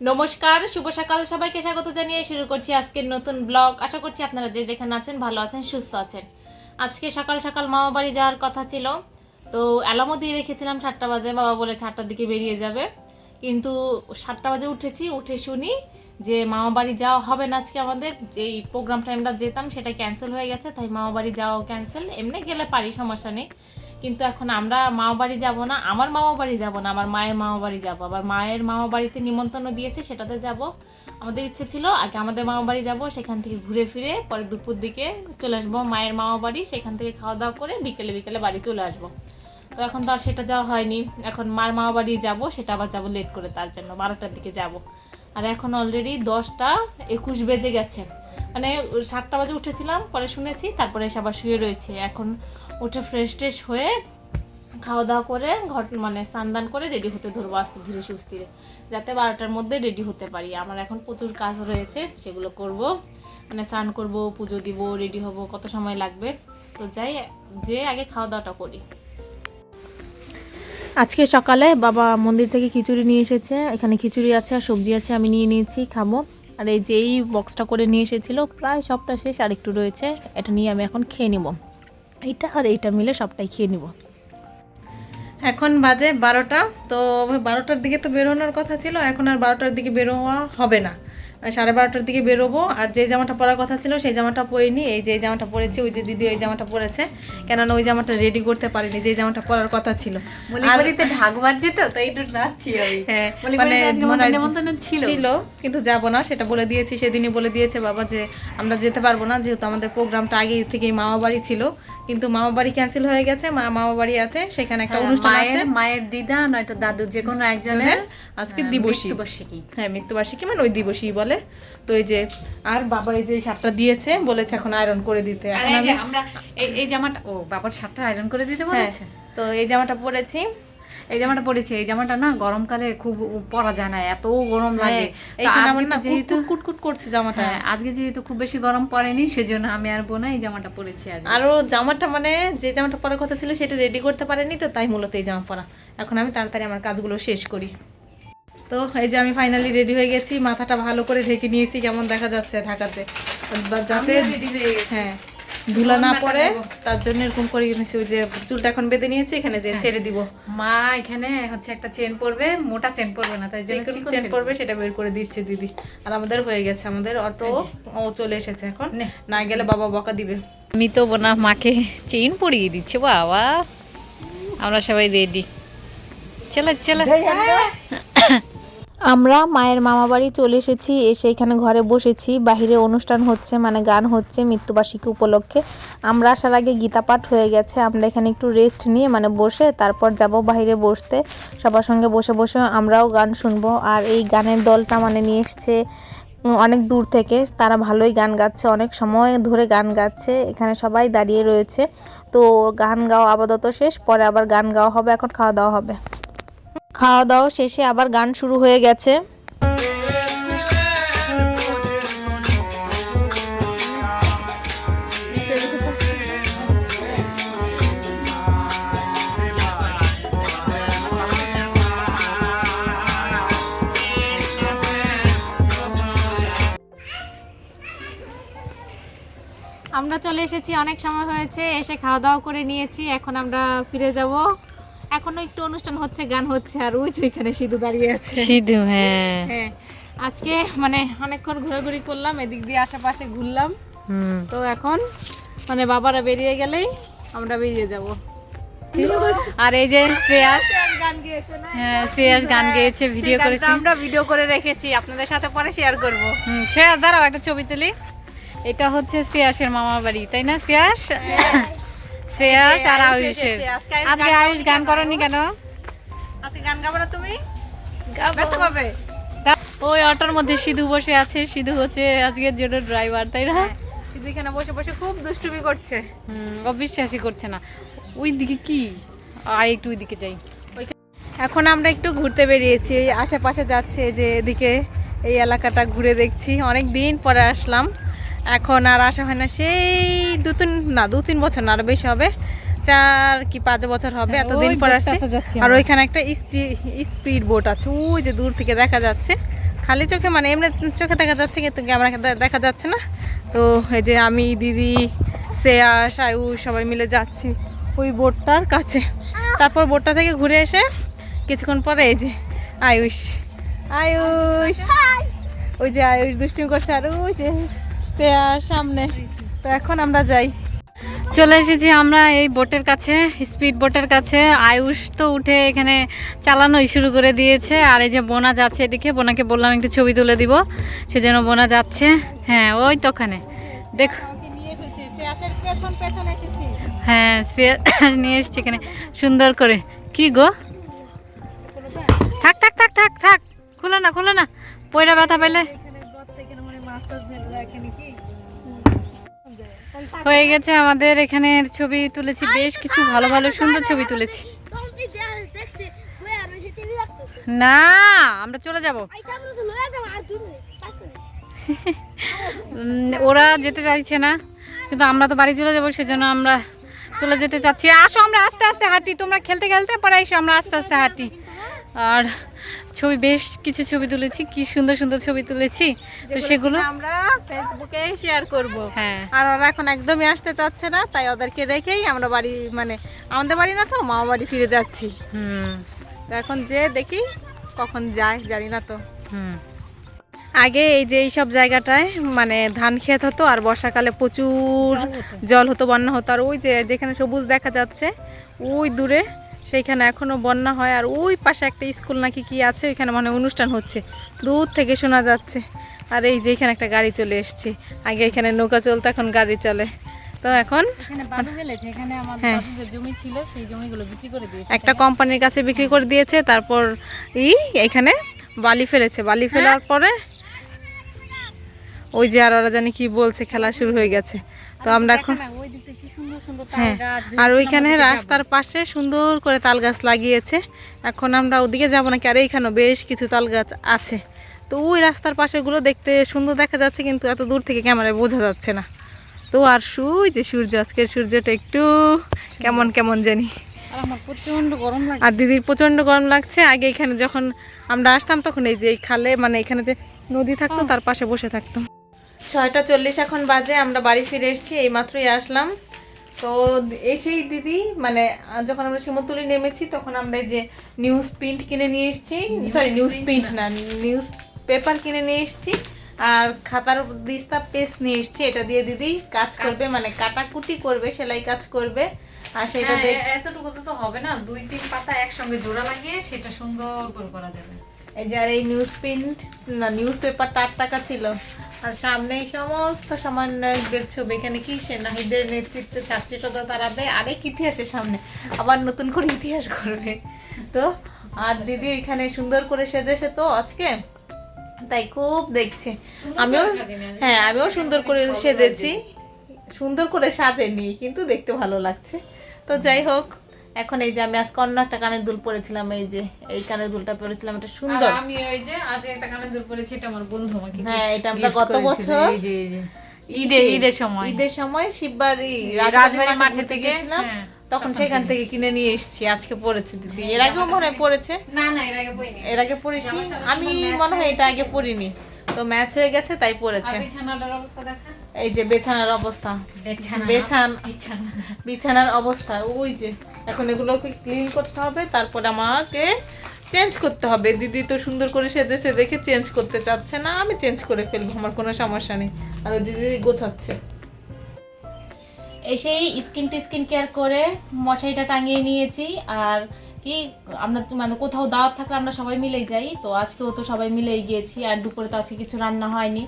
নমস্কার, শুভ সকাল সবাইকে স্বাগত জানিয়ে শুরু করছি আজকের নতুন ব্লগ। আশা করছি আপনারা যে যেখানে আছেন ভালো আছেন, সুস্থ আছেন। আজকে সকাল সকাল মামা বাড়ি যাওয়ার কথা ছিল, তো অ্যালার্মও দিয়ে রেখেছিলাম 7টা বাজে। বাবা বলে 7টার দিকে বেরিয়ে যাবে, কিন্তু 7টা বাজে উঠে শুনি যে মামা বাড়ি যাওয়া হবে না। আজকে আমাদের যেই প্রোগ্রামটা আমরা যেতাম সেটা ক্যান্সেল হয়ে গেছে, তাই মামা বাড়ি যাওয়াও ক্যান্সেল। এমনি গেলে পারি, সমস্যা নেই, কিন্তু এখন আমরা মামা বাড়ি যাব না, আমার মামা বাড়ি যাব না, আমার মায়ের মামা বাড়ি যাবো। আবার মায়ের মামা বাড়িতে নিমন্ত্রণ দিয়েছে, সেটাতে যাব। আমাদের ইচ্ছে ছিল আগে আমাদের মামা বাড়ি যাব, সেখান থেকে ঘুরে ফিরে পরে দুপুর দিকে চলে আসবো মায়ের মামা বাড়ি, সেখান থেকে খাওয়া দাওয়া করে বিকেলে বিকেলে বাড়ি চলে আসবো। তো এখন তো আর সেটা যাওয়া হয়নি, এখন মার মামা বাড়ি যাব, সেটা আবার যাবো লেট করে, তার জন্য 12টার দিকে যাব। আর এখন অলরেডি 10টা 21 বেজে গেছে, মানে 7টা বাজে উঠেছিলাম, পরে শুনেছি, তারপরে এসে আবার শুয়ে রয়েছে। এখন উঠে ফ্রেশ ট্রেশ হয়ে খাওয়া দাওয়া করে স্নান করে রেডি হতে ধরবো আস্তে ধীরে সুস্থিরে, যাতে 12টার মধ্যে রেডি হতে পারি। আমার এখন প্রচুর কাজ রয়েছে, সেগুলো করব, স্নান করব, পুজো দিব, রেডি হব, কত সময় লাগবে। তো যাই, যে আগে খাওয়া দাওয়াটা করি। আজকে সকালে বাবা মন্দির থেকে খিচুড়ি নিয়ে এসেছে, এখানে খিচুড়ি আছে আর সবজি আছে, আমি নিয়ে নিয়েছি, খাবো। আর এই যে এই বক্সটা করে নিয়ে এসেছিলো, প্রায় সবটা শেষ, আর একটু রয়েছে, এটা নিয়ে আমি এখন খেয়ে নিব। এইটা আর এইটা মিলে সবটাই খেয়ে নিব। এখন বাজে 12টা, তো 12টার দিকে তো বেরোনোর কথা ছিল, এখন আর 12টার দিকে বেরোয়া হবে না, 12:30টার দিকে বেরোবো। আর যে জামাটা পরার কথা ছিল সেই জামাটা পরিনি, এই যে জামাটা পরেছি, ওই যে দিদি ওই জামাটা পরেছে, কেননা ওই জামাটা রেডি করতে পারিনি, যে জামাটা পরার কথা ছিল। মলিবাড়িতে ঢাক বাজছে তো, তাই একটু নাচছি আমি। হ্যাঁ, ছিল, কিন্তু যাব না, সেটা বলে দিয়েছি, সেদিনই বলে দিয়েছে বাবা যে আমরা যেতে পারবো না, যেহেতু আমাদের প্রোগ্রামটা আগে থেকেই মামা বাড়ি ছিল, কিন্তু মামা বাড়ি ক্যান্সেল হয়ে গেছে, মামা বাড়ি আছে, সেখানে একটা অনুষ্ঠান আছে, মায়ের দিদা নয়তো দাদু যে কোনো একজনের আজকে দিবসী, হ্যাঁ মৃত্যুবার্ষিকী, মানে ওই দিবসী বলে। তো এই যে, আর বাবা এই যে শার্টটা দিয়েছে, বলেছে এখন আয়রন করে দিতে। এখন আমরা এই জামাটা, ও বাবার শার্টটা আয়রন করে দিতে বলেছে। তো এই জামাটা পরেছি, এই জামাটা পরেছি, এই জামাটা না গরমকালে খুব পরা যায় না, এত গরম লাগে। এইখানে আমার না যেহেতু কুটকুট করছে জামাটা, আজকে যেহেতু খুব বেশি গরম পড়েনি, সেজন্য আমি আর বোনা এই জামাটা পরেছি। আরও জামাটা যে জামাটা পরার কথা ছিল সেটা রেডি করতে পারেনি, তো তাই মূলত এই জামা পরা। এখন আমি তাড়াতাড়ি আমার কাজগুলো শেষ করি। তো এই যে আমি ফাইনালি রেডি হয়ে গেছি, মাথাটা ভালো করে ঢেকে নিয়েছি, কেমন দেখা যাচ্ছে ঢাকাতে, যাতে হ্যাঁ ধুলা না পড়ে, তার জন্য এরকম করে নিয়েছি। ওই যে চুলটা এখন বেঁধে নিয়েছি, এখানে যে ছেড়ে দিব। মা এখানে হচ্ছে একটা চেন পরবে, মোটা চেন পরবে না, তাই জন্য চেন পরবে, সেটা বের করে দিচ্ছে দিদি। আর আমাদের হয়ে গেছে, আমাদের অটো ও চলে এসেছে, এখন না গেলে বাবা বকা দিবে। আমি তো বোনা মাকে চেইন পরিয়ে দিচ্ছে, বাবা আমরা সবাই রেডি, চলো চলো। আমরা মায়ের মামা বাড়ি চলে এসেছি, এসে এখানে ঘরে বসেছি, বাহিরে অনুষ্ঠান হচ্ছে, গান হচ্ছে মৃত্যুবার্ষিকী উপলক্ষে। আমরা আসার আগে গীতা পাঠ হয়ে গেছে, আমরা এখানে একটু রেস্ট নিয়ে বসে তারপর যাব বাইরে বসতে, সবার সঙ্গে বসে বসে আমরাও গান শুনবো। আর এই গানের দলটা নিয়ে এসছে অনেক দূর থেকে, তারা ভালোই গান গাচ্ছে, অনেক সময় ধরে গান গাচ্ছে, এখানে সবাই দাঁড়িয়ে রয়েছে। তো গান গাওয়া আপাতত শেষ, পরে আবার গান গাওয়া হবে, এখন খাওয়া দাওয়া হবে। খাওয়া দাওয়া শেষে আবার গান শুরু হয়ে গেছে। আমরা চলে এসেছি, অনেক সময় হয়েছে, এসে খাওয়া দাওয়া করে নিয়েছি, এখন আমরা ফিরে যাব। এখনো একটু অনুষ্ঠান হচ্ছে, গান হচ্ছে, আর ওই তো এখানে সিধু দাঁড়িয়ে আছে, সিধু। হ্যাঁ হ্যাঁ, আজকে অনেকক্ষণ ঘোরাঘুরি করলাম, এদিক দিয়ে আশেপাশে ঘুরলাম। তো এখন বাবারা বেরিয়ে গেলেই আমরা বেরিয়ে যাব। আর এই যে শ্রেয়াস গান গেয়েছে, ভিডিও করেছি, আমরা ভিডিও করে রেখেছি, আপনাদের সাথে পরে শেয়ার করব। শ্রেয়াস দাঁড়াও একটা ছবি তুলি। এটা হচ্ছে শ্রেয়াসের মামার বাড়ি, তাই না শ্রেয়াস? শ্রেয়াস আর আয়ুষের। আজকে আয়ুষ গান করেনি কেন? আজকে গান গাবো না তুমি? গাবে। ওই অটোর মধ্যে সিধু বসে আছে, সিধু হচ্ছে আজকের জন্য ড্রাইভার, তাই না? সিধু এখানে বসে বসে খুব দুষ্টুমি করছে, অবিশ্বাসই করছে না। ওই দিকে কি, একটু ওই দিকে যাই। এখন আমরা একটু ঘুরতে বেরিয়েছি, আশেপাশে যাচ্ছে, যে এদিকে এই এলাকাটা ঘুরে দেখছি, অনেক দিন পরে আসলাম। এখন আর আসা হয় না, সেই 2-3 বছর না, আরো বেশি হবে, 4 কি 5 বছর হবে, এতদিন পর আসছি। আর ওইখানে একটা স্পিড বোট আছে, ওই যে দূর থেকে দেখা যাচ্ছে, খালি চোখে মানে এমনি চোখে দেখা যাচ্ছে কিন্তু ক্যামেরা দেখা যাচ্ছে না। তো এই যে আমি, দিদি, শ্রেয়াস, আয়ুষ সবাই মিলে যাচ্ছি ওই বোটটার কাছে। তারপর বোটটা থেকে ঘুরে এসে কিছুক্ষণ পরে এই যে আয়ুষ ওই যে আয়ুষ দুষ্টুমি করছে আর ওই যে শ্রেয়াস সামনে। তো এখন আমরা যাই। চলে এসেছি আমরা এই বোটের কাছে, স্পিড বোটের কাছে। আয়ুষ তো উঠে এখানে চালানোই শুরু করে দিয়েছে। আর এই যে বোনা যাচ্ছে এদিকে, বোনাকে বললাম একটু ছবি তুলে দিব, সেজন্য বোনা যাচ্ছে। হ্যাঁ ওই তো ওখানে দেখো, হ্যাঁ শ্রেয়া নিয়ে এসছি এখানে সুন্দর করে। কি গো, থাক থাক থাক থাক থাক, খুলো না পয়রা ব্যথা পেলে। হয়ে গেছে আমাদের এখানে ছবি তুলেছি, বেশ কিছু ভালো ভালো সুন্দর ছবি তুলেছি। না আমরা চলে যাব, ওরা যেতে চাইছে না কিন্তু আমরা তো বাড়ি চলে যাবো, সেজন্য আমরা চলে যেতে চাচ্ছি। আসো আমরা আস্তে আস্তে হাঁটি, তোমরা খেলতে খেলতে পরে এসো, আমরা আস্তে আস্তে হাঁটি। আর ছবি বেশ কিছু ছবি তুলেছি, কি সুন্দর সুন্দর ছবি তুলেছি, তো সেগুলো আমরা ফেসবুকে শেয়ার করব। হ্যাঁ, আর ওরা এখন একদমই আসতে চাচ্ছে না, তাই ওদেরকে রেখেই আমরা বাড়ি, মানে আমাদের বাড়ি না তো মামা বাড়ি ফিরে যাচ্ছি। তো এখন যে দেখি কখন যায় জানি না তো। আগে এই যে এইসব জায়গাটায় মানে ধান ক্ষেত হতো, আর বর্ষাকালে প্রচুর জল হতো, বন্যা হতো। আর ওই যে যেখানে সবুজ দেখা যাচ্ছে ওই দূরে, সেইখানে এখনো বন্যা হয়। আর ওই পাশে একটা স্কুল নাকি কি আছে, ওইখানে মানে অনুষ্ঠান হচ্ছে, দূর থেকে শোনা যাচ্ছে। আর এই যে এখানে একটা গাড়ি চলে এসছে, আগে এখানে নৌকা চলতো, এখন গাড়ি চলে। তো এখন হ্যাঁ, জমি ছিল সেই জমিগুলো বিক্রি করে দিয়েছে, একটা কোম্পানির কাছে বিক্রি করে দিয়েছে। তারপর এখানে বালি ফেলেছে, বালি ফেলার পরে ওই যে আর ওরা জানি কি বলছে, খেলা শুরু হয়ে গেছে। তো আমরা এখন হ্যাঁ, আর ওইখানে রাস্তার পাশে সুন্দর করে তাল গাছ লাগিয়েছে। এখন আমরা ওদিকে যাবো নাকি, আর এইখানেও বেশ কিছু তাল গাছ আছে। তো ওই রাস্তার পাশেগুলো দেখতে সুন্দর দেখা যাচ্ছে, কিন্তু এত দূর থেকে ক্যামেরায় বোঝা যাচ্ছে না। তো আর যে সূর্য, আজকের সূর্যটা একটু কেমন কেমন জানি। প্রচন্ড গরম লাগে, আর দিদির প্রচন্ড গরম লাগছে। আগে এখানে যখন আমরা আসতাম তখন এই যে এই খালে, মানে এখানে যে নদী থাকতো তার পাশে বসে থাকতাম। 6:40 এখন বাজে, আমরা বাড়ি ফিরে এসেছি, এই মাত্রই আসলাম। তো এসেই দিদি মানে যখন আমরা শিমুলতলি নেমেছি তখন আমরা এই যে নিউজ প্রিন্ট কিনে নিয়ে এসেছি, সরি নিউজ প্রিন্ট না, নিউজ পেপার কিনে নিয়ে এসেছি। আর খাতার দিস্তা পেজ নিয়ে এসেছি, এটা দিয়ে দিদি কাজ করবে, মানে কাটাকুটি করবে, সেলাই কাজ করবে। আর সেটা এতটুকু তো হবে না, 2-3 পাতা একসঙ্গে জোড়া লাগিয়ে সেটা সুন্দর করে করা যাবে। এই যে আর এই নিউজ প্রিন্ট না, নিউজ পেপারটা 8 টাকা ছিল। আর সামনেই সমস্ত সমন্বয়কদের ছবি, এখানে কি সে নাহিদের নেতৃত্বে ছাত্রীরা তারাবে আরেক ইতিহাসের সামনে আবার নতুন করে ইতিহাস করবে। তো আর দিদি এখানে সুন্দর করে সেজেছে তো আজকে, তাই খুব দেখছে। আমিও সুন্দর করে সেজেছি, সুন্দর করে সাজেনি কিন্তু দেখতে ভালো লাগছে। তো যাই হোক, এখন এই যে আমি আজকে অন্য একটা কানের দুল পরেছিলাম, এই যে এই কানের দুলটা পরেছিলাম, এটা সুন্দর। আমি ওই যে আজ একটা কানের দুল পরেছি, এটা আমার বন্ধু আমাকে, হ্যাঁ এটা আমরা গত বছর ঈদের সময় শিববাড়ি রাজবাড়ি মাঠে থেকে গেছিলাম, তখন সেখান থেকে কিনে নিয়ে এসেছি, আজকে পরেছে দিদি। এর আগেও মনে হয় পরেছে, না এর আগে পরিনি, এর আগে পরিসনি আমি, মনে হয় এটা আগে পরিনি, তো ম্যাচ হয়ে গেছে তাই পরেছে। বিছানার অবস্থা দেখা, এই যে বিছানার অবস্থা, বিছানার অবস্থা ওই যে। এখন এগুলোকে ক্লিন করতে হবে, তারপর আমাকে চেঞ্জ করতে হবে। দিদি তো সুন্দর করে সেজেছে দেখে চেঞ্জ করতে চাচ্ছে না, আমি চেঞ্জ করে ফেলবো, আমার কোনো সমস্যা নেই। আর ওই দিদি গোছাচ্ছে। এসেই স্কিন কেয়ার করে মশারিটা টাঙিয়ে নিয়েছি। আর কি আমরা মানে কোথাও দাওয়াত থাকলে আমরা সবাই মিলেই যাই, তো আজকেও তো সবাই মিলেই গিয়েছি। আর দুপুরে তো আজকে কিছু রান্না হয়নি।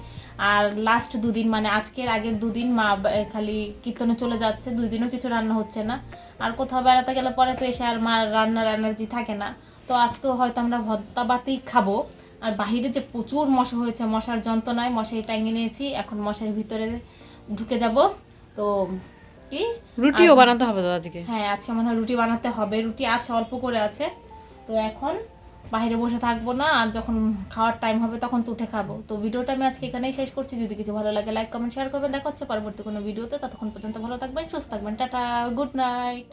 আর লাস্ট 2 দিন মানে আজকের আগের 2 দিন মা খালি কীর্তনে চলে যাচ্ছে, 2 দিনও কিছু রান্না হচ্ছে না। আর কোথাও বেড়াতে গেলে পরে তো এসে আর মা রান্নার এনার্জি থাকে না। তো আজকেও হয়তো আমরা ভর্তা বাতেই খাবো। আর বাহিরে যে প্রচুর মশা হয়েছে, মশার যন্ত্রণায় মশারি টাঙিয়ে নিয়েছি, এখন মশারির ভিতরে ঢুকে যাব। তো কি রুটিও বানাতে হবে তো আজকে, হ্যাঁ আজকে মনে হয় রুটি বানাতে হবে, রুটি আছে অল্প করে আছে। তো এখন বাইরে বসে থাকবো না, আর যখন খাওয়ার টাইম হবে তখন তো উঠে খাবো। তো ভিডিওটা আমি আজকে এখানেই শেষ করছি। যদি কিছু ভালো লাগে লাইক কমেন্ট শেয়ার করবেন, দেখা হচ্ছে পরবর্তী কোনো ভিডিওতে। ততক্ষণ পর্যন্ত ভালো থাকবেন, সুস্থ থাকবেন, টাটা, গুড নাইট।